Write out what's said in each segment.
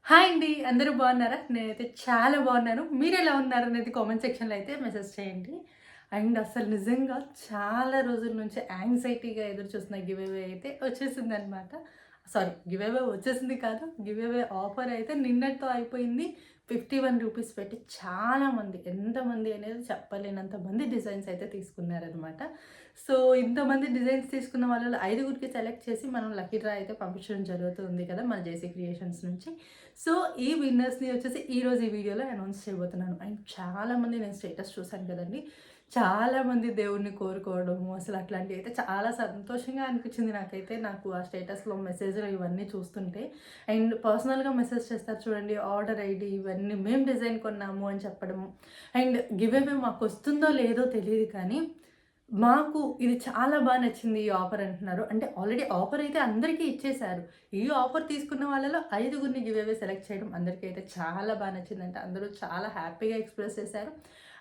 Hi అండి. అందరూ బాగున్నారా? నేనైతే చాలా బాగున్నాను. మీరెలా ఉన్నారనేది కామెంట్ సెక్షన్‌లో అయితే మెసేజ్ చేయండి. అండ్ అసలు నిజంగా చాలా రోజుల నుంచి యాంగ్జైటీగా ఎదురు చూస్తున్న గివ్ అవే అయితే వచ్చేసిందనమాట. సారీ, గివ్ అవే వచ్చేసింది కాదు. గివ్ అవే ఆఫర్ అయితే నిన్నటితో అయిపోయింది. రూ. 51 పెట్టి చాలామంది, ఎంతమంది అనేది చెప్పలేనంత మంది డిజైన్స్ అయితే తీసుకున్నారనమాట. సో, ఇంతమంది డిజైన్స్ తీసుకున్న వాళ్ళలో ఐదుగురికి సెలెక్ట్ చేసి మనం లక్కీ డ్రా అయితే పంపించడం జరుగుతుంది కదా! మన జేసీ క్రియేషన్స్ నుంచి. సో, ఈ విన్నర్స్‌ని వచ్చేసి ఈరోజు ఈ వీడియోలో అనౌన్స్ చేయబోతున్నాను. అండ్ చాలామంది నేను స్టేటస్ చూసాను కదండీ! చాలామంది దేవుడిని కోరుకోవడము, అసలు అట్లాంటివి అయితే చాలా సంతోషంగా అనిపించింది నాకైతే. నాకు ఆ స్టేటస్‌లో మెసేజ్‌లు ఇవన్నీ చూస్తుంటే. అండ్ పర్సనల్‌గా మెసేజ్ చేస్తారు చూడండి, ఆర్డర్ ఐడీ ఇవన్నీ మేము డిజైన్ కొన్నాము అని చెప్పడము. అండ్ గివ్ అవే మాకొస్తుందో లేదో తెలీదు కానీ, మాకు ఇది చాలా నచ్చింది ఈ ఆఫర్ అంటున్నారు. అంటే ఆల్రెడీ ఆఫర్ అయితే అందరికీ ఇచ్చేశారు. ఈ ఆఫర్ తీసుకున్న వాళ్ళలో ఐదుగురిని గివ్ అవే సెలెక్ట్ చేయడం అందరికీ అయితే చాలా నచ్చిందంట. అందరూ చాలా హ్యాపీగా ఎక్స్‌ప్రెస్ చేశారు.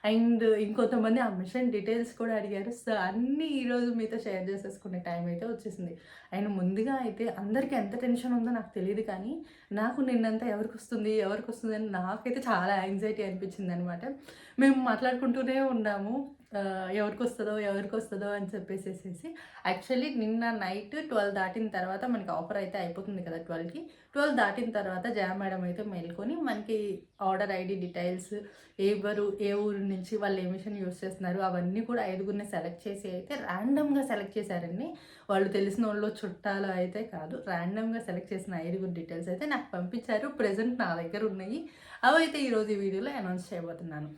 అండ్ ఇంకొంతమంది ఆ మిషన్ డీటెయిల్స్ కూడా అడిగారు. సో, అన్నీ ఈరోజు మీతో షేర్ చేసేసుకునే టైం అయితే వచ్చేసింది. అండ్ ముందుగా అయితే అందరికీ ఎంత టెన్షన్ ఉందో నాకు తెలీదు కానీ, నాకు నిన్నంతా ఎవరికొస్తుంది అని నాకైతే చాలా యాంగ్జైటీ అనిపించిందనమాట. మేము మాట్లాడుకుంటూనే ఉన్నాము. ఎవరికొస్తదో అని చెప్పేసేసేసి. యాక్చువల్లీ నిన్న నైట్ 12 దాటిన తర్వాత మనకి ఆఫర్ అయితే అయిపోతుంది కదా 12కి. 12 దాటిన తర్వాత జయ మేడం అయితే మేల్కొని మనకి ఆర్డర్ ఐడీ డీటెయిల్స్, ఏ ఊరు నుంచి వాళ్ళు ఏ మిషన్ యూజ్ చేస్తున్నారు అవన్నీ కూడా ఐదుగురిని సెలెక్ట్ చేసి అయితే ర్యాండమ్‌గా సెలెక్ట్ చేశారండి. వాళ్ళు తెలిసినోళ్ళో, చుట్టాలో అయితే కాదు. ర్యాండమ్‌గా సెలెక్ట్ చేసిన ఐదుగురు డీటెయిల్స్ అయితే నాకు పంపించారు. ప్రెజెంట్ నా దగ్గర ఉన్నాయి. అవైతే ఈరోజు ఈ వీడియోలో అనౌన్స్ చేయబోతున్నాను.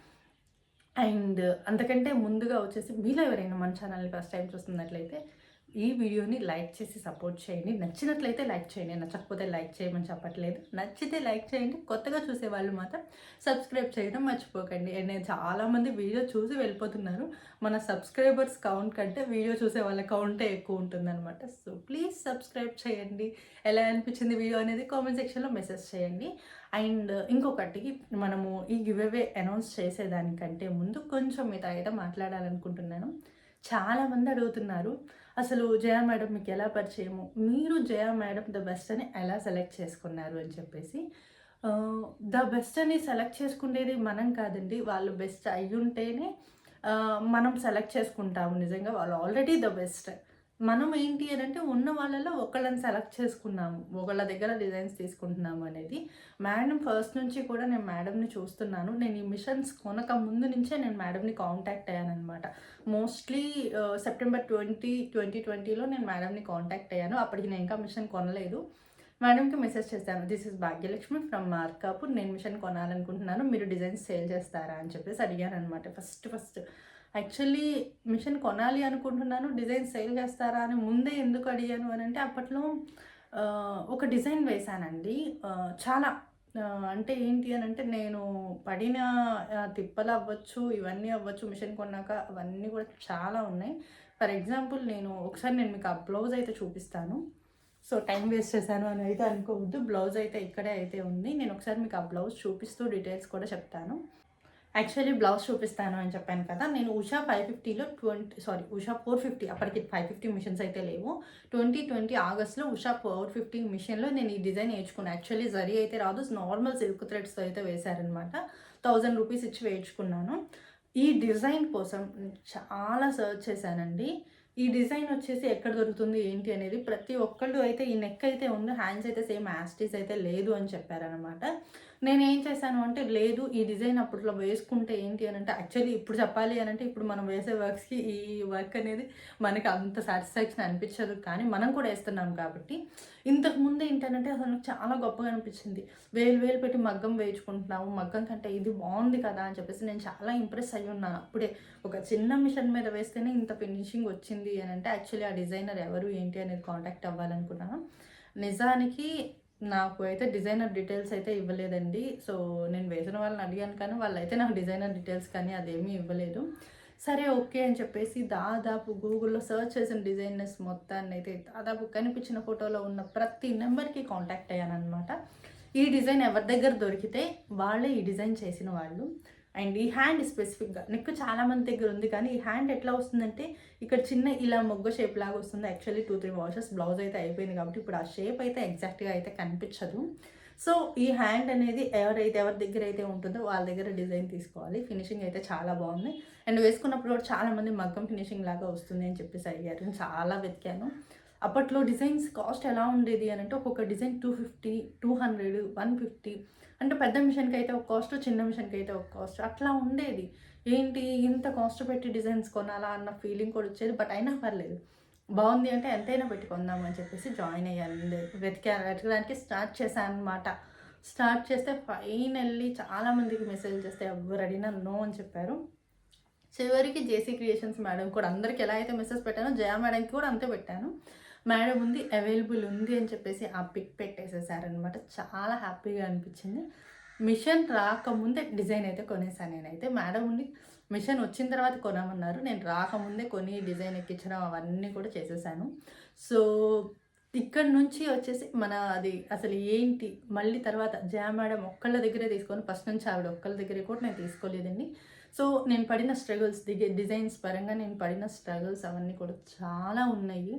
అండ్ అంతకంటే ముందుగా వచ్చేసి మీలో ఎవరైనా మన ఛానల్‌ని ఫస్ట్ టైం చూస్తున్నట్లయితే ఈ వీడియోని లైక్ చేసి సపోర్ట్ చేయండి. నచ్చినట్లయితే లైక్ చేయండి. నచ్చకపోతే లైక్ చేయమని చెప్పట్లేదు. నచ్చితే లైక్ చేయండి. కొత్తగా చూసేవాళ్ళు మాత్రం సబ్స్క్రైబ్ చేయడం మర్చిపోకండి. అండ్ నేను చాలామంది వీడియో చూసి వెళ్ళిపోతున్నారు. మన సబ్స్క్రైబర్స్ కౌంట్ కంటే వీడియో చూసే వాళ్ళ కౌంటే ఎక్కువ ఉంటుందన్నమాట. సో, ప్లీజ్ సబ్స్క్రైబ్ చేయండి. ఎలా అనిపించింది వీడియో అనేది కామెంట్ సెక్షన్‌లో మెసేజ్ చేయండి. అండ్ ఇంకొకటి, మనము ఈ గివ్ అవే అనౌన్స్ చేసేదానికంటే ముందు కొంచెం మీతో అయితే మాట్లాడాలనుకుంటున్నాను. చాలామంది అడుగుతున్నారు, అసలు జయ మేడం మీకు ఎలా పరిచయము? మీరు జయ మేడం ద బెస్ట్ అని ఎలా సెలెక్ట్ చేసుకున్నారు అని చెప్పేసి. ద బెస్ట్ అని సెలెక్ట్ చేసుకునేది మనం కాదండి. వాళ్ళు బెస్ట్ అయ్యుంటేనే మనం సెలెక్ట్ చేసుకుంటాము. నిజంగా వాళ్ళు ఆల్రెడీ ద బెస్ట్. మనం ఏంటి అనంటే ఉన్న వాళ్ళలో ఒకళ్ళని సెలెక్ట్ చేసుకున్నాము. ఒకళ్ళ దగ్గర డిజైన్స్ తీసుకుంటున్నాము అనేది. మేడం ఫస్ట్ నుంచి కూడా నేను మేడంని చూస్తున్నాను. నేను ఈ మిషన్స్ కొనక ముందు నుంచే నేను మేడంని కాంటాక్ట్ అయ్యాననమాట. మోస్ట్లీ సెప్టెంబర్ 2020లో నేను మేడంని కాంటాక్ట్ అయ్యాను. అప్పటికి నేను ఇంకా మిషన్ కొనలేదు. మేడంకి మెసేజ్ చేశాను. This is Bhagyalakshmi from Markapur. నేను మిషన్ కొనాలనుకుంటున్నాను. మీరు డిజైన్స్ సేల్ చేస్తారా అని చెప్పేసి అడిగాననమాట ఫస్ట్. యాక్చువల్లీ మిషన్ కొనాలి అనుకుంటున్నాను. డిజైన్ సేల్ చేస్తారా అని ముందే ఎందుకు అడిగాను అనంటే, అప్పట్లో ఒక డిజైన్ వేశానండి. చాలా అంటే ఏంటి అనంటే, నేను పడిన తిప్పలు అవ్వచ్చు, ఇవన్నీ అవ్వచ్చు మిషన్ కొన్నాక అవన్నీ కూడా చాలా ఉన్నాయి. ఫర్ ఎగ్జాంపుల్ ఒకసారి మీకు ఆ బ్లౌజ్ అయితే చూపిస్తాను. సో, టైం వేస్ట్ చేశాను అని అయితే అనుకోవద్దు. బ్లౌజ్ అయితే ఇక్కడే అయితే ఉంది. నేను ఒకసారి మీకు ఆ బ్లౌజ్ చూపిస్తూ డీటెయిల్స్ కూడా చెప్తాను. యాక్చువల్లీ బ్లౌజ్ చూపిస్తాను అని చెప్పాను కదా! నేను ఉషా 550లో ఉషా 450, అప్పటికి 550 మిషన్స్ అయితే లేవు. 2020 ఆగస్ట్‌లో ఉషా 450 మిషన్‌లో నేను ఈ డిజైన్ నేర్చుకున్నాను. యాక్చువల్లీ జరీ అయితే రాదు. నార్మల్ సిల్క్ థ్రెడ్స్‌తో అయితే వేశారనమాట. రూ. 1000 ఇచ్చి వేయించుకున్నాను. ఈ డిజైన్ కోసం చాలా సెర్చ్ చేశానండి. ఈ డిజైన్ వచ్చేసి ఎక్కడ దొరుకుతుంది ఏంటి అనేది ప్రతి ఒక్కళ్ళు అయితే, ఈ నెక్ అయితే ఉంది, హ్యాండ్స్ అయితే సేమ్ యాజ్ ఇట్ ఈజ్ అయితే లేదు అని చెప్పారనమాట. నేనేం చేశాను అంటే, లేదు ఈ డిజైన్ అప్పట్లో వేసుకుంటే ఏంటి అనంటే, యాక్చువల్లీ ఇప్పుడు చెప్పాలి అనంటే, ఇప్పుడు మనం వేసే వర్క్స్‌కి ఈ వర్క్ అనేది మనకి అంత సాటిస్ఫాక్షన్ అనిపించదు. కానీ మనం కూడా వేస్తున్నాం కాబట్టి. ఇంతకుముందు ఏంటనంటే అసలు నాకు చాలా గొప్పగా అనిపించింది. వేలు పెట్టి మగ్గం వేయించుకుంటున్నాము. మగ్గం కంటే ఇది బాగుంది కదా అని చెప్పేసి నేను చాలా ఇంప్రెస్ అయ్యి ఉన్నాను. అప్పుడే ఒక చిన్న మిషన్ మీద వేస్తేనే ఇంత ఫినిషింగ్ వచ్చింది అనంటే, యాక్చువల్లీ ఆ డిజైనర్ ఎవరు ఏంటి అనేది కాంటాక్ట్ అవ్వాలనుకున్నాను. నిజానికి నాకు అయితే డిజైనర్ డీటెయిల్స్ అయితే ఇవ్వలేదండి. సో, నేను వేసిన వాళ్ళని అడిగాను కానీ వాళ్ళైతే నాకు డిజైనర్ డీటెయిల్స్ కానీ అదేమీ ఇవ్వలేదు. సరే ఓకే అని చెప్పేసి దాదాపు గూగుల్‌లో సెర్చ్ చేసిన డిజైనర్స్ మొత్తాన్నయితే దాదాపు కనిపించిన ఫోటోలో ఉన్న ప్రతి నెంబర్‌కి కాంటాక్ట్ అయ్యాననమాట. ఈ డిజైన్ ఎవరి దగ్గర దొరికితే వాళ్ళే ఈ డిజైన్ చేసిన వాళ్ళు. అండ్ ఈ హ్యాండ్ స్పెసిఫిక్‌గా నెక్ చాలామంది దగ్గర ఉంది కానీ ఈ హ్యాండ్ ఎట్లా వస్తుందంటే, ఇక్కడ చిన్న ఇలా మొగ్గ షేప్ లాగా వస్తుంది. యాక్చువల్లీ 2, 3 వాషెస్ బ్లౌజ్ అయితే అయిపోయింది కాబట్టి ఇప్పుడు ఆ షేప్ అయితే ఎగ్జాక్ట్‌గా అయితే కనిపించదు. సో ఈ హ్యాండ్ అనేది ఎవరి దగ్గర అయితే ఉంటుందో వాళ్ళ దగ్గర డిజైన్ తీసుకోవాలి. ఫినిషింగ్ అయితే చాలా బాగుంది. అండ్ వేసుకున్నప్పుడు కూడా చాలామంది మగ్గం ఫినిషింగ్ లాగా వస్తుంది అని చెప్పేసి అడిగారు. నేను చాలా వెతికాను. అప్పట్లో డిజైన్స్ కాస్ట్ ఎలా ఉండేది అని అంటే ఒక్కొక్క డిజైన్ 250, 200, 150 అంటే పెద్ద మిషన్కి అయితే ఒక కాస్ట్, చిన్న మిషన్కి అయితే ఒక కాస్ట్ అట్లా ఉండేది. ఏంటి ఇంత కాస్ట్ పెట్టి డిజైన్స్ కొనాలా అన్న ఫీలింగ్ కూడా వచ్చేది. బట్ అయినా పర్లేదు, బాగుంది అంటే ఎంతైనా పెట్టి కొందామని చెప్పేసి జాయిన్ అయ్యాను. వెతకడానికి స్టార్ట్ చేశాను అనమాట. స్టార్ట్ చేస్తే ఫైనల్లీ చాలామందికి మెసేజ్ చేస్తే ఎవరు అడిగినా నో అని చెప్పారు. చివరికి జేసీ క్రియేషన్స్ మేడం కూడా అందరికి ఎలా అయితే మెసేజ్ పెట్టానో జయా మేడంకి కూడా అంతే పెట్టాను. మేడం ఉంది, అవైలబుల్ ఉంది అని చెప్పేసి ఆ పిక్ పెట్టేసేసారనమాట. చాలా హ్యాపీగా అనిపించింది. మిషన్ రాకముందే డిజైన్ అయితే కొనేసాను నేనైతే. మేడం ఉండి మిషన్ వచ్చిన తర్వాత కొనమన్నారు. నేను రాకముందే కొని డిజైన్ ఎక్కించడం అవన్నీ కూడా చేసేసాను. సో ఇక్కడ నుంచి వచ్చేసి అది అసలు ఏంటి మళ్ళీ తర్వాత జయా మేడం ఒక్కళ్ళ దగ్గరే తీసుకొని, ఫస్ట్ నుంచి ఆవిడ ఒక్కళ్ళ దగ్గరే కూడా నేను తీసుకోలేదండి. సో నేను పడిన స్ట్రగుల్స్ డిజైన్స్ పరంగా నేను పడిన స్ట్రగుల్స్ అవన్నీ కూడా చాలా ఉన్నాయి.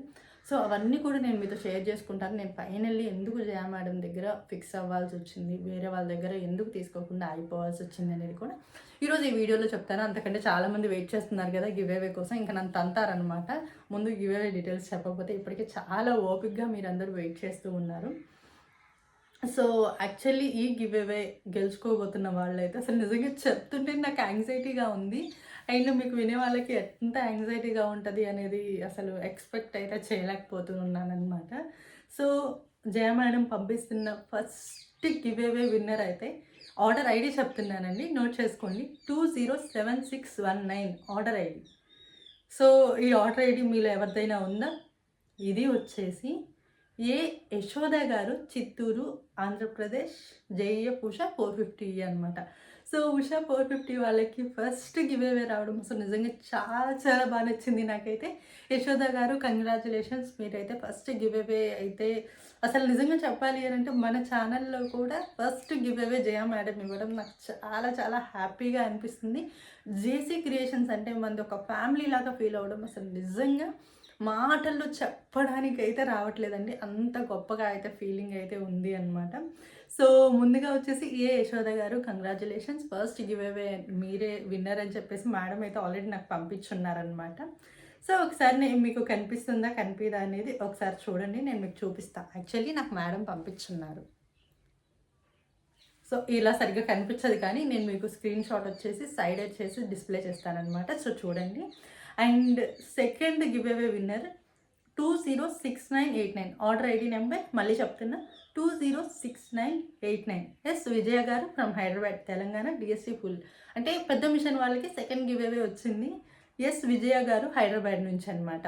సో అవన్నీ కూడా నేను మీతో షేర్ చేసుకుంటాను. నేను ఫైనల్లీ ఎందుకు జయా మేడం దగ్గర ఫిక్స్ అవ్వాల్సి వచ్చింది, వేరే వాళ్ళ దగ్గర ఎందుకు తీసుకోకుండా అయిపోవాల్సి వచ్చింది అనేది కూడా ఈరోజు ఈ వీడియోలో చెప్తాను. అంతకంటే చాలామంది వెయిట్ చేస్తున్నారు కదా గివ్ అవే కోసం, ఇంకా నన్ను తంతారనమాట. ముందు గివ్ అవే డీటెయిల్స్ చెప్పకపోతే ఇప్పటికే చాలా ఓపిక్గా మీరందరూ వెయిట్ చేస్తూ ఉన్నారు. సో యాక్చువల్లీ ఈ గివ్ అవే గెలుచుకోబోతున్న వాళ్ళైతే అసలు నిజంగా చెప్తుంటే నాకు యాంగ్జైటీగా ఉంది. అండ్ మీకు వినే వాళ్ళకి ఎంత యాంగ్జైటీగా ఉంటుంది అనేది అసలు ఎక్స్పెక్ట్ అయితే చేయలేకపోతున్నాను అనమాట. సో జయ మేడం పంపిస్తున్న ఫస్ట్ గివ్ అవే విన్నర్ అయితే ఆర్డర్ ఐడి చెప్తున్నానండి, నోట్ చేసుకోండి. 207619 ఆర్డర్ ఐడి. సో ఈ ఆర్డర్ ఐడి మీలో ఎవరిదైనా ఉందా? ఇది వచ్చేసి యశోద గారు, చిత్తూరు, ఆంధ్రప్రదేశ్, జేఈఎఫ్ ఉషా 450 అనమాట. సో ఉషా 450 వాళ్ళకి ఫస్ట్ గివ్ అవే రావడం అసలు నిజంగా చాలా చాలా బాగా నచ్చింది నాకైతే. యశోద గారు కంగ్రాచులేషన్స్, మీరైతే ఫస్ట్ గివ్ అవే అయితే అసలు నిజంగా చెప్పాలి అని అంటే మన ఛానల్లో కూడా ఫస్ట్ గివ్ అవే జయా మేడం ఇవ్వడం నాకు చాలా చాలా హ్యాపీగా అనిపిస్తుంది. జేసీ క్రియేషన్స్ అంటే మనది ఒక ఫ్యామిలీ లాగా ఫీల్ అవ్వడం అసలు నిజంగా మాటల్లో చెప్పడానికైతే రావట్లేదండి. అంత గొప్పగా అయితే ఫీలింగ్ అయితే ఉంది అనమాట. సో ముందుగా వచ్చేసి యశోద గారు కంగ్రాచులేషన్స్, ఫస్ట్ గివ్ అవే మీరే విన్నర్ అని చెప్పేసి మేడం అయితే ఆల్రెడీ నాకు పంపించున్నారనమాట. సో ఒకసారి నేను మీకు కనిపిస్తుందా కనిపిదా అనేది ఒకసారి చూడండి, నేను మీకు చూపిస్తాను. యాక్చువల్లీ నాకు మేడం పంపించున్నారు. సో ఇలా సరిగ్గా కనిపించదు కానీ నేను మీకు స్క్రీన్ షాట్ వచ్చేసి సైడ్ వచ్చేసి డిస్ప్లే చేస్తానమాట. సో చూడండి. And second give away winner 206989 order ID number మళ్ళీ చెప్తున్నా 206989. ఎస్ విజయ గారు from Hyderabad Telangana, DSC full. అంటే పెద్ద మిషన్ వాళ్ళకి సెకండ్ గివ్ అవే వచ్చింది. ఎస్ విజయ గారు హైదరాబాద్ నుంచి అనమాట.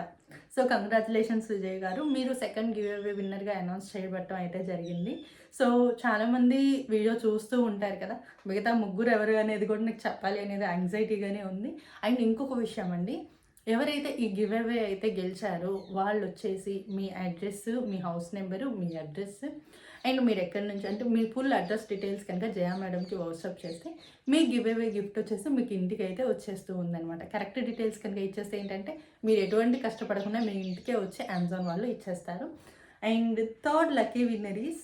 సో కంగ్రాచులేషన్స్ విజయ్ గారు, మీరు సెకండ్ గివ్ అవే విన్నర్గా అనౌన్స్ చేయబడటం అయితే జరిగింది. సో చాలామంది వీడియో చూస్తూ ఉంటారు కదా, మిగతా ముగ్గురు ఎవరు అనేది కూడా నాకు చెప్పాలి అనేది యాంగ్జైటీగానే ఉంది. అండ్ ఇంకొక విషయం అండి, ఎవరైతే ఈ గివ్ అవే అయితే గెలిచారో వాళ్ళు వచ్చేసి మీ అడ్రస్, మీ హౌస్ నెంబరు, మీ అడ్రస్ అండ్ మీరు ఎక్కడి నుంచి అంటే మీ ఫుల్ అడ్రస్ డీటెయిల్స్ కనుక జయా మేడంకి వాట్సాప్ చేస్తే మీ గివ్ అవే గిఫ్ట్ వచ్చేసి మీకు ఇంటికి అయితే వచ్చేస్తూ ఉందన్నమాట. కరెక్ట్ డీటెయిల్స్ కనుక ఇచ్చేస్తే ఏంటంటే మీరు ఎటువంటి కష్టపడకుండా మీ ఇంటికే వచ్చి అమెజాన్ వాళ్ళు ఇచ్చేస్తారు. And third lucky winner is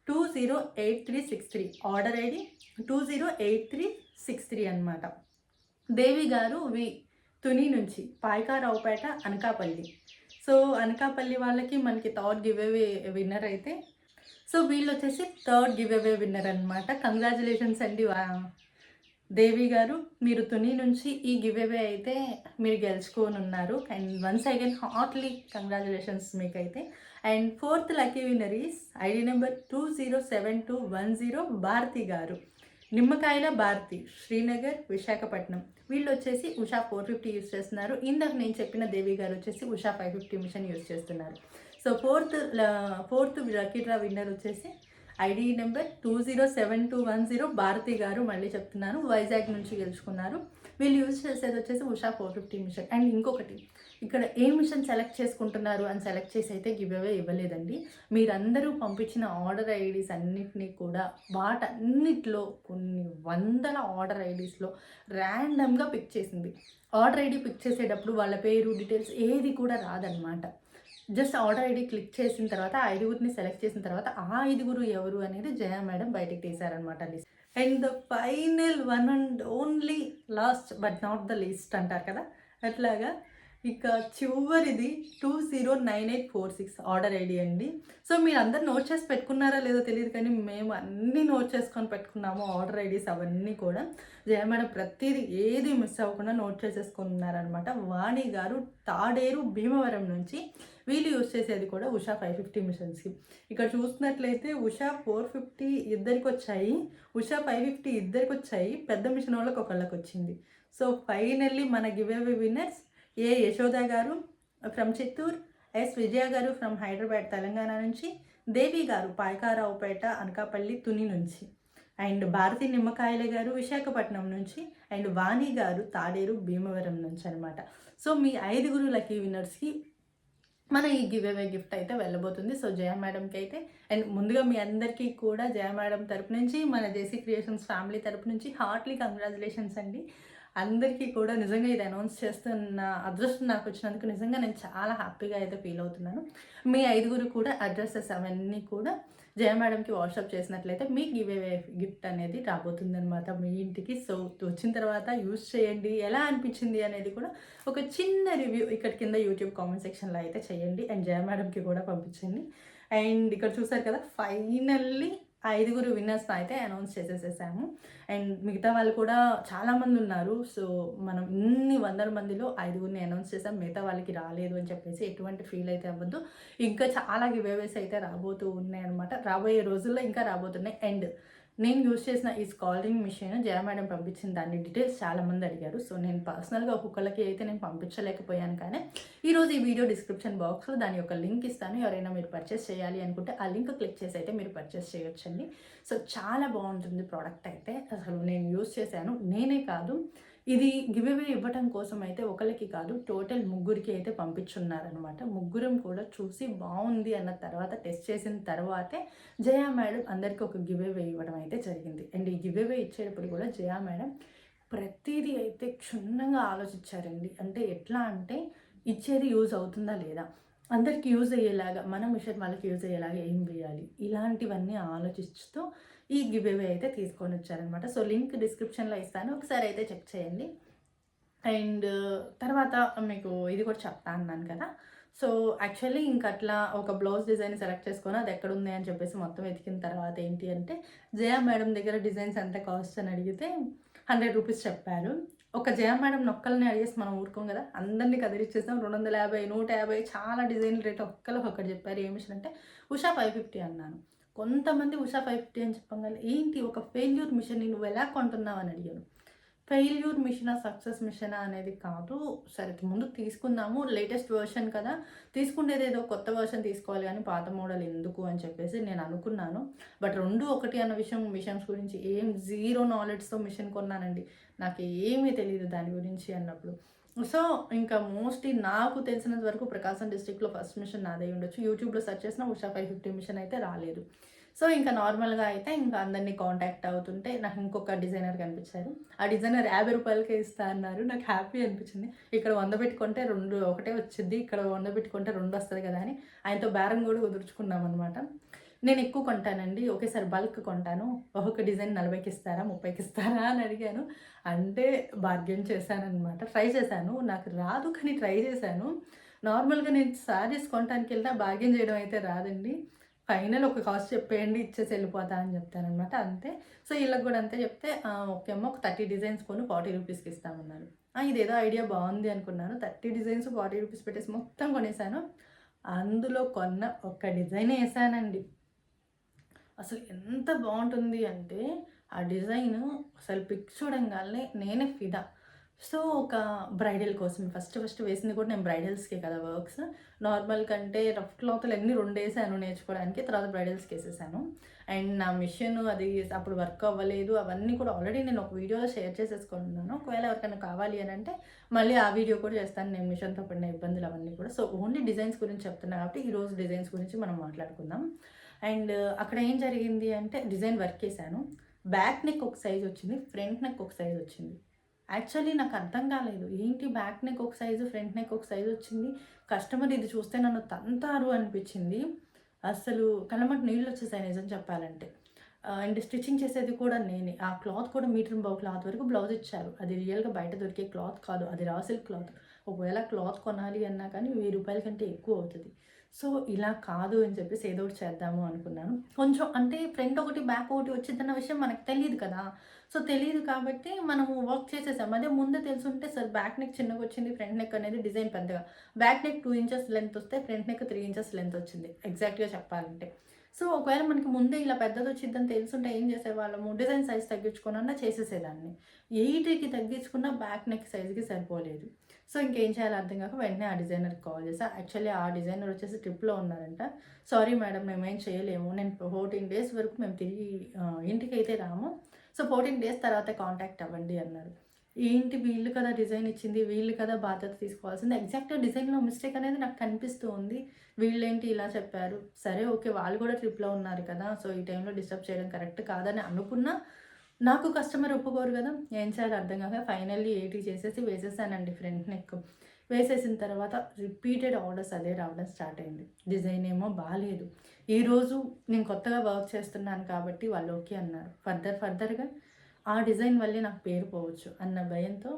208363 order ID 208363 అనమాట. దేవి గారు తుని నుంచి, పాయకారావుపేట, అనకాపల్లి. సో అనకాపల్లి వాళ్ళకి మనకి థర్డ్ గివ్ అవే విన్నర్ అయితే, సో వీళ్ళు వచ్చేసి థర్డ్ గివ్ అవే విన్నర్ అనమాట. కంగ్రాచులేషన్స్ అండి దేవి గారు, మీరు తుని నుంచి ఈ గివ్ అవే అయితే మీరు గెలుచుకొని ఉన్నారు. And once again heartly congratulations మీకైతే. And fourth lucky winner is ID number 207210 Bharathi garu, Nimmakayala Bharati, Srinagar, Visakhapatnam. వీళ్ళు వచ్చేసి ఉషా 450 యూజ్ చేస్తున్నారు. ఇందాక నేను చెప్పిన దేవి గారు వచ్చేసి ఉషా 550 మిషన్ యూజ్ చేస్తున్నారు. So fourth lucky draw winner వచ్చేసి ఐడి నెంబర్ 207210 భారతి గారు, మళ్ళీ చెప్తున్నాను, వైజాగ్ నుంచి గెలుచుకున్నారు. వీళ్ళు యూజ్ చేసేది వచ్చేసి ఉషా 450 మిషన్. అండ్ ఇంకొకటి, ఇక్కడ ఏ మిషన్ సెలెక్ట్ చేసుకుంటున్నారు అని సెలెక్ట్ చేసి అయితే గివ్ అవే ఇవ్వలేదండి. మీరందరూ పంపించిన ఆర్డర్ ఐడీస్ అన్నిటినీ కూడా వాటన్నిటిలో కొన్ని వందల ఆర్డర్ ఐడీస్లో ర్యాండమ్గా పిక్ చేసింది. ఆర్డర్ ఐడి పిక్ చేసేటప్పుడు వాళ్ళ పేరు డీటెయిల్స్ ఏది కూడా రాదనమాట. జస్ట్ ఆర్డర్ ఐడి క్లిక్ చేసిన తర్వాత ఆ ఐదుగురిని సెలెక్ట్ చేసిన తర్వాత ఆ ఐదుగురు ఎవరు అనేది జయ మేడం బయటికి తీశారనమాట list. And the final one and only last but not the least అంటారు కదా, అట్లాగా ఇక చివరిది 209846 ఆర్డర్ ఐడి అండి. సో మీరు అందరు నోట్ చేసి పెట్టుకున్నారా లేదో తెలియదు, కానీ మేము అన్నీ నోట్ చేసుకొని పెట్టుకున్నాము ఆర్డర్ ఐడీస్ అవన్నీ కూడా. జయ మేడం ప్రతిదీ ఏది మిస్ అవ్వకుండా నోట్ చేసేసుకున్నారనమాట. వాణి గారు తాడేరు భీమవరం నుంచి, వీళ్ళు యూజ్ చేసేది కూడా ఉషా 550 మిషన్స్కి. ఇక్కడ చూసినట్లయితే ఉషా 450 ఇద్దరికి వచ్చాయి, ఉషా 550 ఇద్దరికి వచ్చాయి, పెద్ద మిషన్ వాళ్ళకి ఒకళ్ళకి వచ్చింది. సో ఫైనల్లీ మన గివ్ అవే విన్నర్స్ ఏ యశోద గారు ఫ్రమ్ చిత్తూరు, ఎస్ విజయ గారు ఫ్రమ్ హైదరాబాద్ తెలంగాణ నుంచి, దేవి గారు పాయకారావుపేట అనకాపల్లి తుని నుంచి, అండ్ భారతి నిమ్మకాయల గారు విశాఖపట్నం నుంచి, అండ్ వాణి గారు తాడేరు భీమవరం నుంచి అనమాట. సో మీ 5 లక్కీ విన్నర్స్కి మన ఈ గివ్ అవే గిఫ్ట్ అయితే వెళ్ళబోతుంది. సో జయ మేడంకి అయితే, అండ్ ముందుగా మీ అందరికీ కూడా జయ మేడం తరపు నుంచి, మన జేసీ క్రియేషన్స్ ఫ్యామిలీ తరపు నుంచి హార్ట్లీ కంగ్రాచులేషన్స్ అండి. అందరికీ కూడా నిజంగా ఇది అనౌన్స్ చేస్తున్న అదృష్టం నాకు వచ్చినందుకు నిజంగా నేను చాలా హ్యాపీగా అయితే ఫీల్ అవుతున్నాను. మీ 5 కూడా అడ్రసెస్ అవన్నీ కూడా జయ మేడంకి వాట్సాప్ చేసినట్లయితే మీ గివ్ అవే గిఫ్ట్ అనేది రాబోతుంది అనమాట మీ ఇంటికి. సో వచ్చిన తర్వాత యూజ్ చేయండి, ఎలా అనిపించింది అనేది కూడా ఒక చిన్న రివ్యూ ఇక్కడ కింద యూట్యూబ్ కామెంట్ సెక్షన్లో అయితే చేయండి, అండ్ జయ మేడంకి కూడా పంపించండి. అండ్ ఇక్కడ చూసారు కదా, ఫైనల్లీ 5 విన్నర్స్ని అయితే అనౌన్స్ చేసేసేసాము. అండ్ మిగతా వాళ్ళు కూడా చాలామంది ఉన్నారు. సో మనం ఇన్ని వందల మందిలో 5 అనౌన్స్ చేసాం, మిగతా వాళ్ళకి రాలేదు అని చెప్పేసి ఎటువంటి ఫీల్ అయితే అవ్వద్దు. ఇంకా చాలా గివ్ అవేస్ అయితే రాబోతూ ఉన్నాయి అనమాట, రాబోయే రోజుల్లో ఇంకా రాబోతున్నాయి. అండ్ నేను యూజ్ చేసిన ఈ స్కాలరింగ్ మిషన్ జయ మేడం పంపించిన దాని డీటెయిల్స్ చాలామంది అడిగారు. సో నేను పర్సనల్గా ఒక్కొక్కరికి అయితే నేను పంపించలేకపోయాను, కానీ ఈరోజు ఈ వీడియో డిస్క్రిప్షన్ బాక్స్లో దాని యొక్క లింక్ ఇస్తాను. ఎవరైనా మీరు పర్చేస్ చేయాలి అనుకుంటే ఆ లింక్ క్లిక్ చేసి అయితే మీరు పర్చేస్ చేయొచ్చండి. సో చాలా బాగుంటుంది ప్రోడక్ట్ అయితే, అసలు నేను యూజ్ చేశాను. నేనే కాదు, ఇది గివ్ అవే ఇవ్వటం కోసం అయితే ఒకరికి కాదు, టోటల్ 3 అయితే పంపించున్నారనమాట. 3 కూడా చూసి బాగుంది అన్న తర్వాత టెస్ట్ చేసిన తర్వాతే జయా మేడం అందరికీ ఒక గివ్ అవే ఇవ్వడం అయితే జరిగింది. అండ్ ఈ గివ్ అవే ఇచ్చేటప్పుడు కూడా జయా మేడం ప్రతిదీ అయితే క్షుణ్ణంగా ఆలోచించారండి. అంటే ఎట్లా అంటే ఇచ్చేది యూజ్ అవుతుందా లేదా, అందరికి యూజ్ అయ్యేలాగా, మన మిషన్ వాళ్ళకి యూజ్ అయ్యేలాగా ఏం వేయాలి, ఇలాంటివన్నీ ఆలోచిస్తూ ఈ గివ్ అవే అయితే తీసుకొని వచ్చారనమాట. సో లింక్ డిస్క్రిప్షన్లో ఇస్తాను, ఒకసారి అయితే చెక్ చేయండి. అండ్ తర్వాత మీకు ఇది కూడా చెప్తా అన్నాను కదా. సో యాక్చువల్లీ ఇంక అట్లా ఒక బ్లౌజ్ డిజైన్ సెలెక్ట్ చేసుకొని అది ఎక్కడ ఉంది అని చెప్పేసి మొత్తం వెతికిన తర్వాత ఏంటి అంటే, జయా మేడం దగ్గర డిజైన్స్ ఎంత కాస్ట్ అని అడిగితే 100 రూపీస్ చెప్పారు. ఒక జయా మేడం నొక్కల్ని అడిగేసి మనం ఊరుకోం కదా, అందరినీ కదిలిచ్చేస్తాం. 250, 150 చాలా డిజైన్ రేట్ ఒక్కరికి ఒకటి చెప్పారు. ఏ మిషన్ అంటే ఉషా 550 అన్నాను. కొంతమంది ఉషా 550 అని చెప్పగానే ఏంటి ఒక ఫెయిల్యూర్ మిషన్ నువ్వు ఎలా కొంటున్నావు అని అడిగాను. ఫెయిల్యూర్ మిషనా సక్సెస్ మిషనా అనేది కాదు, సరే ముందు తీసుకుందాము, లేటెస్ట్ వర్షన్ కదా, తీసుకునేది ఏదో కొత్త వర్షన్ తీసుకోవాలి కానీ పాత మోడల్ ఎందుకు అని చెప్పేసి నేను అనుకున్నాను. బట్ 2 ఒకటి అన్న మిషన్స్ గురించి ఏం జీరో నాలెడ్జ్తో మిషన్ కొన్నానండి, నాకు ఏమీ తెలియదు దాని గురించి అన్నప్పుడు. సో ఇంకా మోస్ట్లీ నాకు తెలిసినంత వరకు ప్రకాశం డిస్ట్రిక్ట్లో ఫస్ట్ మిషన్ నాదే ఉండొచ్చు. యూట్యూబ్లో సెర్చ్ చేసిన ఉషా 550 మిషన్ అయితే రాలేదు. సో ఇంకా నార్మల్గా అయితే ఇంకా అందరినీ కాంటాక్ట్ అవుతుంటే నాకు ఇంకొక డిజైనర్ కనిపించారు. ఆ డిజైనర్ 50 రూపాయలకే ఇస్తా అన్నారు. నాకు హ్యాపీ అనిపించింది. ఇక్కడ 100 పెట్టుకుంటే 2 ఒకటే వచ్చింది, ఇక్కడ 100 పెట్టుకుంటే 2 వస్తుంది కదా అని ఆయనతో బేరం కూడా కుదుర్చుకున్నాం అనమాట. నేను ఎక్కువ కొంటానండి, ఒకేసారి బల్క్ కొంటాను. ఒక్కొక్క డిజైన్ 40కి ఇస్తారా 30కి ఇస్తారా అని అడిగాను. అంటే బార్గెన్ చేశానమాట, ట్రై చేశాను. నాకు రాదు కానీ ట్రై చేశాను. నార్మల్గా నేను శారీస్ కొనడానికి వెళ్తే బార్గెన్ చేయడం అయితే రాదండి. ఫైనల్ ఒక కాస్ట్ చెప్పేయండి ఇచ్చేసి వెళ్ళిపోతా అని చెప్తానమాట, అంతే. సో వీళ్ళకి కూడా అంతే చెప్తే ఓకే అమ్మ ఒక 30 డిజైన్స్ కొని 40 రూపీస్కి ఇస్తామన్నారు. ఇదేదో ఐడియా బాగుంది అనుకున్నాను. 30 డిజైన్స్ 40 రూపీస్ పెట్టేసి మొత్తం కొనేసాను. అందులో కొన్న ఒక డిజైన్ వేసానండి. అసలు ఎంత బాగుంటుంది అంటే ఆ డిజైన్ అసలు పిక్ చూడంగానే నేనే ఫిదా. సో ఒక బ్రైడల్ కోసం ఫస్ట్ వేసింది కూడా నేను బ్రైడల్స్కే కదా వర్క్స్. నార్మల్ కంటే రఫ్ క్లాత్లు అన్నీ 2 వేసాను నేర్చుకోవడానికి, తర్వాత బ్రైడల్స్కి వేసేసాను. అండ్ నా మిషన్ అది అప్పుడు వర్క్ అవ్వలేదు, అవన్నీ కూడా ఆల్రెడీ నేను ఒక వీడియోలో షేర్ చేసేసుకున్నాను. ఒకవేళ ఎవరికైనా కావాలి అని అంటే మళ్ళీ ఆ వీడియో కూడా చేస్తాను, నేను మిషన్తో పడిన ఇబ్బందులు అవన్నీ కూడా. సో ఓన్లీ డిజైన్స్ గురించి చెప్తున్నాను కాబట్టి ఈరోజు డిజైన్స్ గురించి మనం మాట్లాడుకుందాం. అండ్ అక్కడ ఏం జరిగింది అంటే డిజైన్ వర్క్ చేశాను. బ్యాక్ నెక్ ఒక సైజ్ వచ్చింది, ఫ్రంట్ నెక్ ఒక సైజ్ వచ్చింది. యాక్చువల్లీ నాకు అర్థం కాలేదు. ఏంటి బ్యాక్ నెక్ ఒక సైజు, ఫ్రంట్ నెక్ ఒక సైజు వచ్చింది. కస్టమర్ ఇది చూస్తే నన్ను తంతారు అనిపించింది. అస్సలు కళ్ళమ్మట నీళ్ళొచ్చేసాయి నిజం చెప్పాలంటే. అండ్ స్టిచ్చింగ్ చేసేది కూడా నేనే. ఆ క్లాత్ కూడా మీటర్ పావు క్లాత్ వరకు బ్లౌజ్ ఇచ్చారు. అది రియల్‌గా బయట దొరికే క్లాత్ కాదు. అది రా సిల్క్ క్లాత్. ఒకవేళ క్లాత్ కొనాలి అన్నా కానీ రూ. 1000 కంటే ఎక్కువ అవుతది. సో, ఇలా కాదు అని చెప్పేసి ఏదో ఒకటి చేద్దాము అనుకున్నాను. కొంచెం అంటే ఫ్రంట్ ఒకటి, బ్యాక్ ఒకటి వచ్చిద్దన్న విషయం మనకు తెలీదు కదా! సో, తెలీదు కాబట్టి మనము వర్క్ చేసేసాం. అదే ముందే తెలిసుంటే సరే బ్యాక్ నెక్ చిన్నగొచ్చింది. ఫ్రంట్ నెక్ అనేది డిజైన్ పెద్దగా. బ్యాక్ నెక్ 2 ఇంచెస్ లెంత్ వస్తే ఫ్రంట్ నెక్ 3 ఇంచెస్ లెంత్ వచ్చింది. ఎగ్జాక్ట్‌గా చెప్పాలంటే. సో, ఒకవేళ మనకి ముందే ఇలా పెద్దదొచ్చిద్దని తెలిసుంటే ఏం చేసేవాళ్ళము, డిజైన్ సైజ్ తగ్గించుకొనన్నా చేసేసేదాన్ని. 8కి తగ్గించుకున్న బ్యాక్ నెక్ సైజ్‌కి సరిపోలేదు. సో, ఇంకేం చేయాలో అర్థం కాక వెంటనే ఆ డిజైనర్‌కి కాల్ చేశా. యాక్చువల్లీ ఆ డిజైనర్ వచ్చేసి ట్రిప్‌లో ఉన్నారంట. సారీ మేడం మేమేం చేయలేము. నేను 14 డేస్ వరకు మేము తిరిగి ఇంటికైతే రాము. సో, 14 డేస్ తర్వాత కాంటాక్ట్ అవ్వండి అన్నారు. ఏంటి వీళ్ళు కదా డిజైన్ ఇచ్చింది, వీళ్ళు కదా బాధ్యత తీసుకోవాల్సింది. ఎగ్జాక్ట్‌గా డిజైన్‌లో మిస్టేక్ అనేది నాకు కనిపిస్తూ ఉంది. వీళ్ళేంటి ఇలా చెప్పారు. సరే ఓకే. వాళ్ళు కూడా ట్రిప్‌లో ఉన్నారు కదా! సో, ఈ టైంలో డిస్టర్బ్ చేయడం కరెక్ట్ కాదని అనుకున్నా, నాకు కస్టమర్ ఒప్పుకోరు గదా! ఏం చేయాలో అర్థం కాక ఫైనల్లీ 80 చేసేసి వేసేసానండి ఫ్రంట్ నెక్. వేసేసిన తర్వాత రిపీటెడ్ ఆర్డర్స్ అదే రావడం స్టార్ట్ అయింది. డిజైన్ ఏమో బాలేదు. ఈరోజు నేను కొత్తగా వర్క్ చేస్తున్నాను కాబట్టి వాళ్ళు ఓకే అన్నారు. ఫర్దర్‌గా ఆ డిజైన్ వల్లే నాకు పేరు పోవచ్చు అన్న భయంతో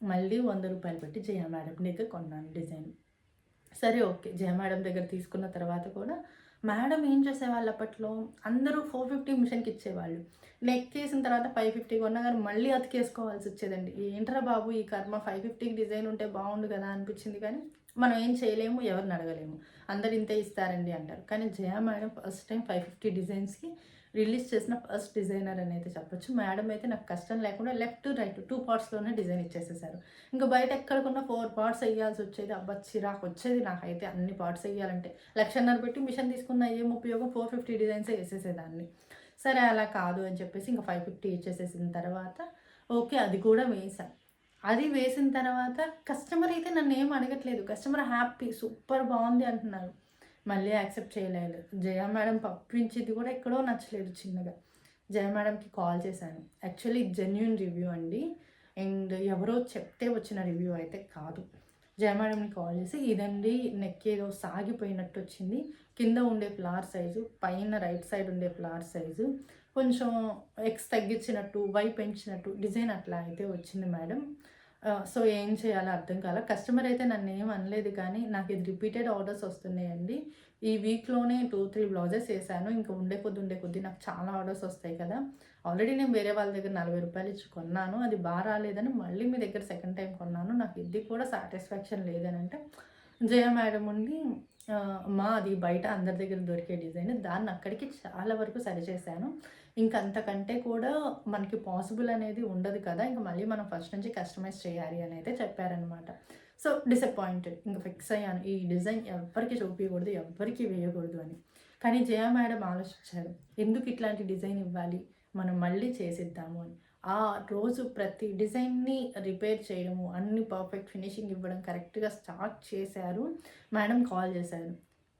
మళ్ళీ రూ. 100 పెట్టి జయ మేడం దగ్గర కొన్నాను డిజైన్. సరే ఓకే. జయ మేడం దగ్గర తీసుకున్న తర్వాత కూడా మేడం ఏం చేసేవాళ్ళు అప్పట్లో అందరూ 450 మిషన్‌కి ఇచ్చేవాళ్ళు. నెక్కేసిన తర్వాత 550 కొన్నా గానీ మళ్ళీ అతికేసుకోవాల్సి వచ్చేదండి. ఏంట్రా బాబు ఈ కర్మ 550కి డిజైన్ ఉంటే బావుండు గదా! అనిపించింది కానీ మనం ఏం చేయలేము, ఎవరిని అడగలేము. అందరూ ఇంతే ఇస్తారండి అంటారు. కానీ జయ మేడం ఫస్ట్ టైమ్ 550 డిజైన్స్‌కి రిలీజ్ చేసిన ఫస్ట్ డిజైనర్ అని అయితే చెప్పొచ్చు. మేడం అయితే నాకు కష్టం లేకుండా లెఫ్ట్, రైట్ 2 పార్ట్స్‌లోనే డిజైన్ ఇచ్చేసేసారు. ఇంక బయట ఎక్కడ కొన్న 4 పార్ట్స్ ఎయ్యాల్సొచ్చేది. అబ్బా! చిరాకొచ్చేది నాకైతే అన్ని పార్ట్స్ ఎయ్యాలంటే. 1,50,000 పెట్టి మిషన్ తీసుకున్న ఏం ఉపయోగం 450 డిజైన్సే ఏసేసేదాన్ని. సరే అలా కాదు అని చెప్పేసి ఇంక 550 ఇచ్చేసేసిన తర్వాత ఓకే. అది కూడా వేశా. అది వేసిన తర్వాత కస్టమర్ అయితే నన్నేం అడగట్లేదు. కస్టమర్ హ్యాపీ సూపర్ బావుంది అంటున్నారు. మళ్ళీ యాక్సెప్ట్ చేయలేదు. జయ మేడం పంపించింది కూడా ఎక్కడో నచ్చలేదు చిన్నగా. జయ మేడంకి కాల్ చేశాను. యాక్చువల్లీ జెన్యూన్ రివ్యూ అండి. అండ్ ఎవరో చెప్తే వచ్చిన రివ్యూ అయితే కాదు. జయ మేడంని కాల్ చేసి ఇదండి నెక్ ఏదో సాగిపోయినట్టు వచ్చింది. కింద ఉండే ఫ్లవర్ సైజు, పైన రైట్ సైడ్ ఉండే ఫ్లవర్ సైజు కొంచెం ఎక్స్ తగ్గించినట్టు, వై పెంచినట్టు డిజైన్ అట్లా అయితే వచ్చింది మేడం. సో, ఏం చేయాలో అర్థం కాలా. కస్టమర్ అయితే నన్నేం అనలేదు కానీ, నాకిది రిపీటెడ్ ఆర్డర్స్ వస్తున్నాయండి. ఈ వీక్‌లోనే 2, 3 బ్లౌజెస్ ఏసాను. ఇంకా ఉండే కొద్దీ నాకు చాలా ఆర్డర్స్ వస్తాయి కదా! ఆల్రెడీ నేను వేరే వాళ్ళ దగ్గర రూ. 40 ఇచ్చి కొన్నాను. అది రాలేదని మళ్ళీ మీ దగ్గర సెకండ్ టైమ్ కొన్నాను. నాకు ఇది కూడా సాటిస్ఫాక్షన్ లేదనంటే, జయ మేడం ఉండి అమ్మా అది బయట అందరి దగ్గర దొరికే డిజైన్. దాన్ని అక్కడికి చాలా వరకు సరిచేశాను. ఇంక అంతకంటే కూడా మనకి పాసిబుల్ అనేది ఉండదు కదా! ఇంక మళ్ళీ మనం ఫస్ట్ నుంచి కస్టమైజ్ చేయాలి అని అయితే చెప్పారనమాట. So, disappointed. ఇంక ఫిక్స్ అయ్యాను. ఈ డిజైన్ ఎవ్వరికీ చూపియకూడదు, ఎవ్వరికీ వేయకూడదు అని. కానీ జయ మేడం ఆలోచించారు. ఎందుకు ఇట్లాంటి డిజైన్ ఇవ్వాలి? మనం మళ్ళీ చేసిద్దాము అని. ఆ రోజు ప్రతి డిజైన్‌ని రిపేర్ చేయడము, అన్ని పర్ఫెక్ట్ ఫినిషింగ్ ఇవ్వడం కరెక్ట్‌గా స్టార్ట్ చేశారు. మేడం కాల్ చేశారు.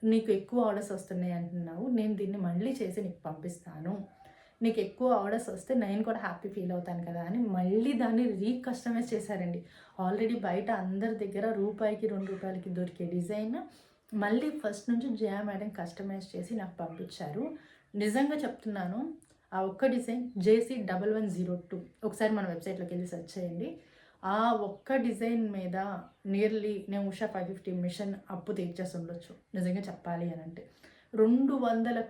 "నీకు ఎక్కువ ఆర్డర్స్ వస్తున్నాయి అంటున్నావు. నేను దీన్ని మళ్ళీ చేసి నీకు పంపిస్తాను. నీకు ఎక్కువ ఆర్డర్స్ వస్తే నేను కూడా హ్యాపీ ఫీల్ అవుతాను కదా!" అని మళ్ళీ దాన్ని రీకస్టమైజ్ చేశారండి. ఆల్రెడీ బయట అందరి దగ్గర రూపాయికి, రూ. 2కి దొరికే డిజైన్ మళ్ళీ ఫస్ట్ నుంచి జయ మేడం కస్టమైజ్ చేసి నాకు పంపించారు. నిజంగా చెప్తున్నాను. ఆ ఒక్క డిజైన్ JC1102 ఒకసారి మన వెబ్‌సైట్‌లోకెళ్ళి సెర్చ్ చేయండి. ఆ ఒక్క డిజైన్ మీద నియర్లీ నేను ఉషా 550 మిషన్ అప్పు తీర్చేసుండొచ్చు నిజంగా చెప్పాలి అనంటే. 200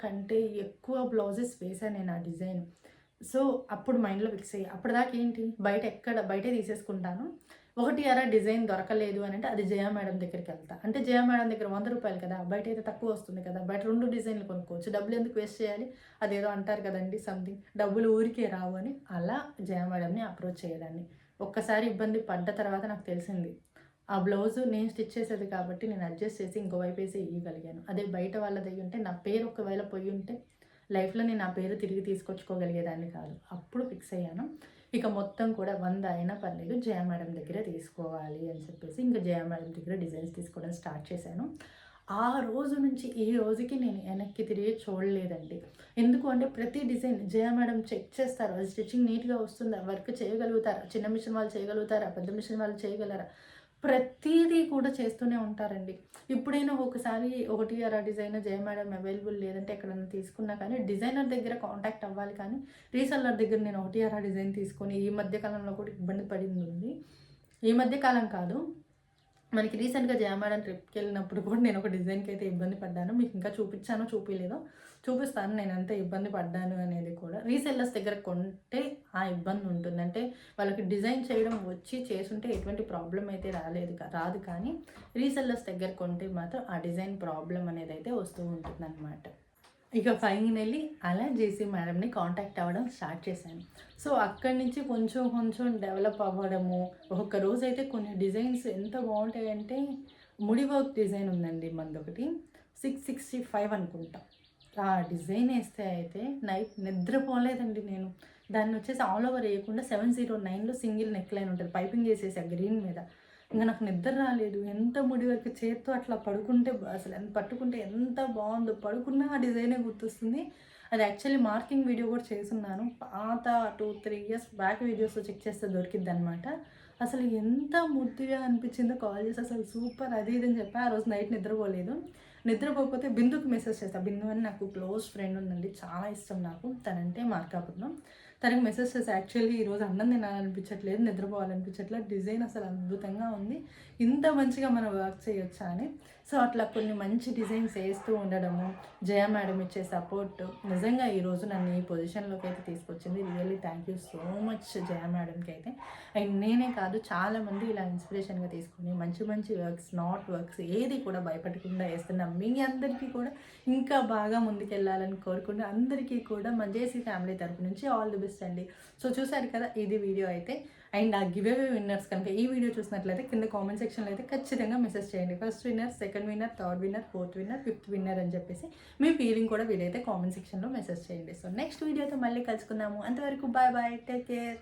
కంటే ఎక్కువ బ్లౌజెస్ వేశా నేను ఆ డిజైన్. సో, అప్పుడు మైండ్‌లో ఫిక్స్ అయ్యా. అప్పటిదాకా ఏంటి బయటే తీసేసుకుంటాను. ఒకటి అరా డిజైన్ దొరకలేదు అనంటే అది జయ మేడం దగ్గరికెళ్తా. అంటే జయ మేడం దగ్గర రూ. 100 కదా! బయటైతే తక్కువ వస్తుంది కదా! బయట 2 డిజైన్‌లు కొనుక్కోవచ్చు. డబ్బులెందుకు వేస్ట్ చేయాలి? అదేదో అంటారు కదండీ సంథింగ్ డబ్బులు ఊరికే రావు అని. అలా జయ మేడంని అప్రోచ్ అయ్యేదాన్ని. ఒక్కసారి ఇబ్బంది పడ్డ తర్వాత నాకు తెలిసింది. ఆ బ్లౌజు నేను స్టిచ్ చేసేది కాబట్టి నేను అడ్జస్ట్ చేసి ఇంకో వైపేసి ఇయ్యగలిగాను. అదే బయట వాళ్ళదయ్యుంటే నా పేరు ఒకవేళ పోయుంటే లైఫ్‌లో నేను నా పేరు తిరిగి తీసుకొచ్చుకోగలిగేదాన్ని కాదు. అప్పుడు ఫిక్స్ అయ్యాను. ఇక మొత్తం కూడా 100 అయినా పర్లేదు జయ మేడం దగ్గరే తీసుకోవాలి అని చెప్పేసి ఇంక జయ మేడం దగ్గర డిజైన్స్ తీసుకోవడం స్టార్ట్ చేశాను. ఆ రోజు నుంచి ఈ రోజుకి నేను వెనక్కి తిరిగి చూడలేదండి. ఎందుకు అంటే ప్రతి డిజైన్ జయ మేడం చెక్ చేస్తారు. అది స్టిచ్చింగ్ నీట్‌గా వస్తుందా? వర్క్ చేయగలుగుతారా? చిన్న మిషన్ వాళ్ళు చేయగలుగుతారా? పెద్ద మిషన్ వాళ్ళు చేయగలరా? ప్రతీదీ కూడా చేస్తూనే ఉంటారండి. ఇప్పుడైనా ఒకసారి ఒకటి అరా డిజైన్ జయ మేడం అవైలబుల్ లేదంటే ఎక్కడైనా తీసుకున్నా కానీ డిజైనర్ దగ్గర కాంటాక్ట్ అవ్వాలి కానీ, రీసెల్లర్ దగ్గర నేను ఒకటి అరా డిజైన్ తీసుకొని ఈ మధ్య కాలంలో కూడా ఇబ్బంది పడిందుంది. ఈ మధ్య కాలం కాదు. మనకి రీసెంట్‌గా జయ మేడం ట్రిప్‌కెళ్ళినప్పుడు కూడా నేను ఒక డిజైన్‌కి అయితే ఇబ్బంది పడ్డాను. మీకు ఇంకా చూపిచ్చానో, చూపియలేదో చూపిస్తాను నేనెంత ఇబ్బంది పడ్డాను అనేది కూడా. రీసెల్లర్స్ దగ్గర కొంటే ఆ ఇబ్బంది ఉంటుంది. అంటే వాళ్ళకి డిజైన్ చేయడం వచ్చి చేసుంటే ఎటువంటి ప్రాబ్లమ్ అయితే రాదు కానీ రీసెల్లర్స్ దగ్గర కొంటే మాత్రం ఆ డిజైన్ ప్రాబ్లమ్ అనేదైతే వస్తూ ఉంటుందన్నమాట. ఇక ఫైనల్లీ అలా జేసీ మేడంని కాంటాక్ట్ అవ్వడం స్టార్ట్ చేశాను. సో, అక్కడి నుంచి కొంచెం కొంచెం డెవలప్ అవ్వడము. ఒక్కొక్క రోజైతే కొన్ని డిజైన్స్ ఎంత బావుంటాయంటే, ముడి వర్క్ డిజైన్ ఉందండి మనదొకటి. 665 అనుకుంటా. ఆ డిజైన్ ఏస్తే అయితే నైట్ నిద్రపోలేదండి నేను. దాన్నొచ్చేసి ఆల్ ఓవర్ ఏయకుండా 709లో సింగిల్ నెక్ లైన్ ఉంటది. పైపింగ్ ఏసేసా గ్రీన్ మీద. ఇంక నాకు నిద్ర రాలేదు. ఎంత ముడి వర్క్ చేత్తో అట్లా పడుకుంటే అసలు పట్టుకుంటే ఎంత బావుందో. పడుకున్నా ఆ డిజైనే గుర్తొస్తుంది. అది యాక్చువల్లీ మార్కింగ్ వీడియో కూడా చేసున్నాను. పాత 2, 3 ఇయర్స్ బ్యాక్ వీడియోస్‌లో చెక్ చేస్తే దొరికిద్దనమాట. అసలు ఎంత ముద్దుగా అనిపించిందో కాల్ చేసి అసలు సూపర్ అది ఇది అని చెప్పా. ఆ రోజు నైట్ నిద్రపోలేదు. నిద్రపోకపోతే బిందుకి మెసేజ్ చేస్తా. బిందు అని నాకు క్లోజ్ ఫ్రెండ్ ఉందండి. చాలా ఇష్టం నాకు. తనంటే మార్కాపురం. తనకి మెసేజ్ చేశా. యాక్చువల్లీ ఈరోజు అన్నం తినాలనిపించట్లేదు, నిద్రపోవాలనిపించట్లేదు. డిజైన్ అసలు అద్భుతంగా ఉంది. ఇంత మంచిగా మనం వర్క్ చేయొచ్చా అని. సో, అట్లా కొన్ని మంచి డిజైన్స్ ఏస్తూ ఉండడము, జయ మేడం ఇచ్చే సపోర్ట్ నిజంగా ఈరోజు నన్ను ఈ పొజిషన్‌లోకి అయితే తీసుకొచ్చింది. Really thank you so much Jaya మేడంకి అయితే. అండ్ నేనే కాదు చాలామంది ఇలా ఇన్స్పిరేషన్‌గా తీసుకొని మంచి మంచి వర్క్స్, నాట్ వర్క్స్ ఏది కూడా భయపడకుండా ఏస్తున్న మీ అందరికీ కూడా ఇంకా బాగా ముందుకెళ్ళాలని కోరుకుంటూ అందరికీ కూడా మన జేసీ ఫ్యామిలీ తరపు నుంచి ఆల్ ది బెస్ట్ అండి. సో, చూసారు కదా ఇది వీడియో అయితే. అండ్ ఆ గివ్ అవే విన్నర్స్ కనుక ఈ వీడియో చూసినట్లయితే కింద కామెంట్ సెక్షన్‌లో అయితే ఖచ్చితంగా మెసేజ్ చేయండి. First winner, second winner, third winner, fourth winner, fifth winner అని చెప్పేసి మీ ఫీలింగ్ కూడా వీలైతే కామెంట్ సెక్షన్‌లో మెసేజ్ చేయండి. సో, నెక్స్ట్ వీడియోతో మళ్ళీ కలుసుకుందాము. అంతవరకు బాయ్ బాయ్. Take care.